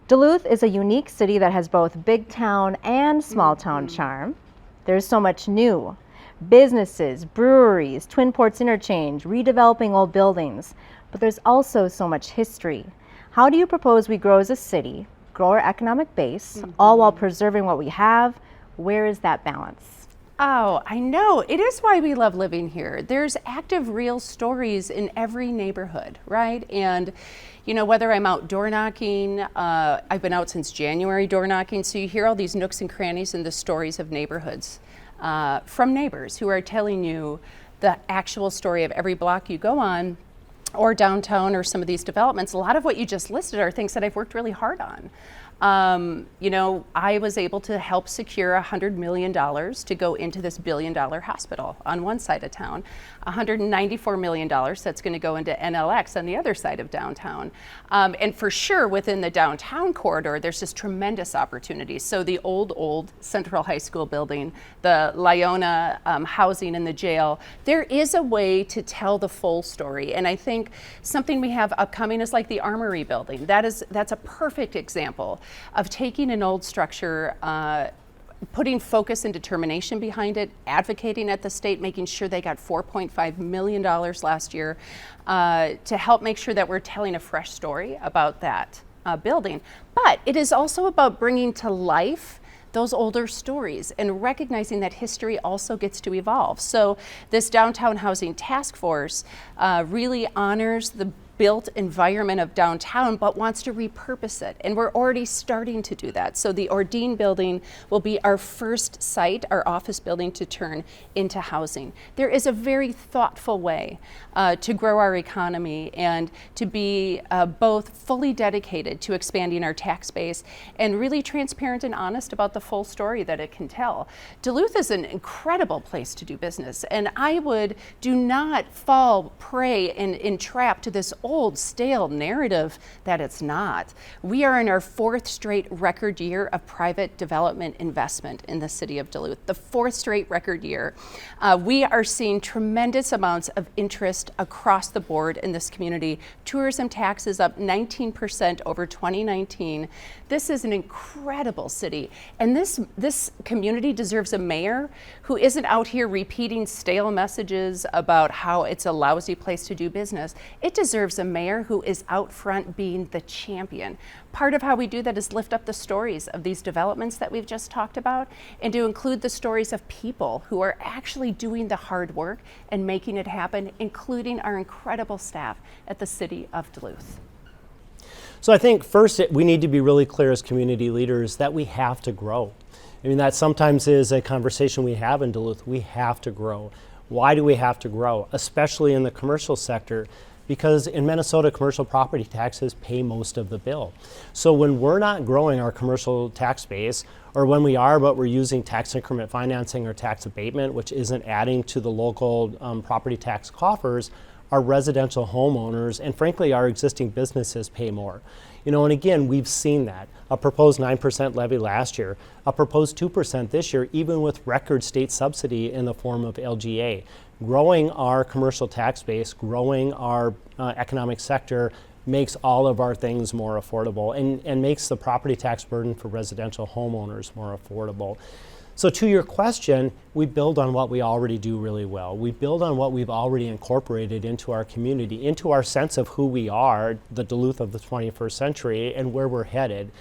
Duluth is a unique city that has both big town and small town charm. There's so much new. Businesses, breweries, Twin Ports Interchange, redeveloping old buildings. But there's also so much history. How do you propose we grow as a city, grow our economic base, all while preserving what we have? Where is that balance? Oh, I know. It is why we love living here. There's active, real stories in every neighborhood, right? And, you know, whether I'm out door knocking, I've been out since January door knocking, so you hear all these nooks and crannies and the stories of neighborhoods from neighbors who are telling you the actual story of every block you go on, or downtown, or some of these developments. A lot of what you just listed are things that I've worked really hard on. You know, I was able to help secure $100 million to go into this billion-dollar hospital on one side of town, $194 million that's going to go into NLX on the other side of downtown. And for sure, within the downtown corridor, there's just tremendous opportunities. So the old Central High School building, the Lyona housing in the jail, there is a way to tell the full story. And I think something we have upcoming is like the Armory building. That's a perfect example of taking an old structure, putting focus and determination behind it, advocating at the state, making sure they got $4.5 million last year to help make sure that we're telling a fresh story about that building. But it is also about bringing to life those older stories and recognizing that history also gets to evolve. So this Downtown Housing Task Force really honors the built environment of downtown, but wants to repurpose it. And we're already starting to do that. So the Ordine building will be our first site, our office building, to turn into housing. There is a very thoughtful way to grow our economy and to be both fully dedicated to expanding our tax base and really transparent and honest about the full story that it can tell. Duluth is an incredible place to do business, and I do not fall prey and entrap to this old, stale narrative that it's not. We are in our fourth straight record year of private development investment in the city of Duluth, the fourth straight record year. We are seeing tremendous amounts of interest across the board in this community. Tourism tax is up 19% over 2019. This is an incredible city, and this community deserves a mayor who isn't out here repeating stale messages about how it's a lousy place to do business. It deserves a mayor who is out front being the champion. Part of how we do that is lift up the stories of these developments that we've just talked about, and to include the stories of people who are actually doing the hard work and making it happen, including our incredible staff at the City of Duluth. So I think first we need to be really clear as community leaders that we have to grow. I mean, that sometimes is a conversation we have in Duluth. We have to grow. Why do we have to grow? Especially in the commercial sector, because in Minnesota, commercial property taxes pay most of the bill. So when we're not growing our commercial tax base, or when we are, but we're using tax increment financing or tax abatement, which isn't adding to the local property tax coffers, our residential homeowners and frankly our existing businesses pay more. You know, and again, we've seen that. A proposed 9% levy last year, a proposed 2% this year, even with record state subsidy in the form of LGA. Growing our commercial tax base, growing our economic sector makes all of our things more affordable and makes the property tax burden for residential homeowners more affordable. So to your question, we build on what we already do really well. We build on what we've already incorporated into our community, into our sense of who we are, the Duluth of the 21st century, and where we're headed.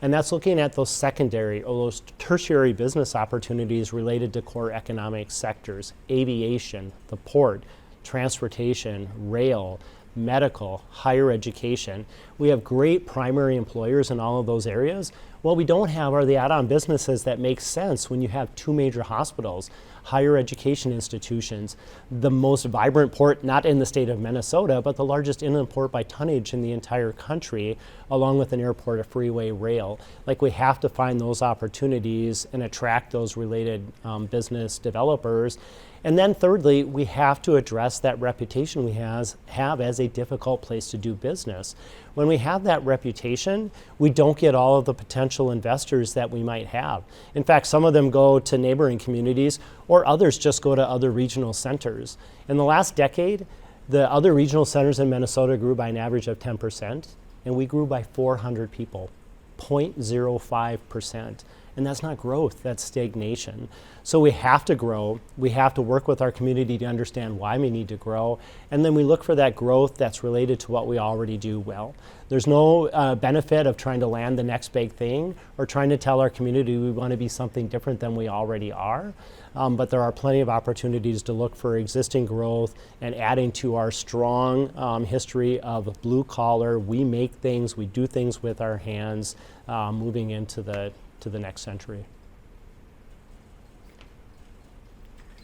And that's looking at those secondary or those tertiary business opportunities related to core economic sectors: aviation, the port, transportation, rail, medical, higher education. We have great primary employers in all of those areas. What we don't have are the add-on businesses that make sense when you have two major hospitals, higher education institutions, the most vibrant port, not in the state of Minnesota, but the largest inland port by tonnage in the entire country, along with an airport, a freeway, rail. Like, we have to find those opportunities and attract those related business developers. And then thirdly, we have to address that reputation we have as a difficult place to do business. When we have that reputation, we don't get all of the potential investors that we might have. In fact, some of them go to neighboring communities, or others just go to other regional centers. In the last decade, the other regional centers in Minnesota grew by an average of 10%, and we grew by 400 people 0.05%. And that's not growth, that's stagnation. So we have to grow. We have to work with our community to understand why we need to grow. And then we look for that growth that's related to what we already do well. There's no benefit of trying to land the next big thing or trying to tell our community we want to be something different than we already are. But there are plenty of opportunities to look for existing growth and adding to our strong history of blue collar. We make things, we do things with our hands, moving into the next century.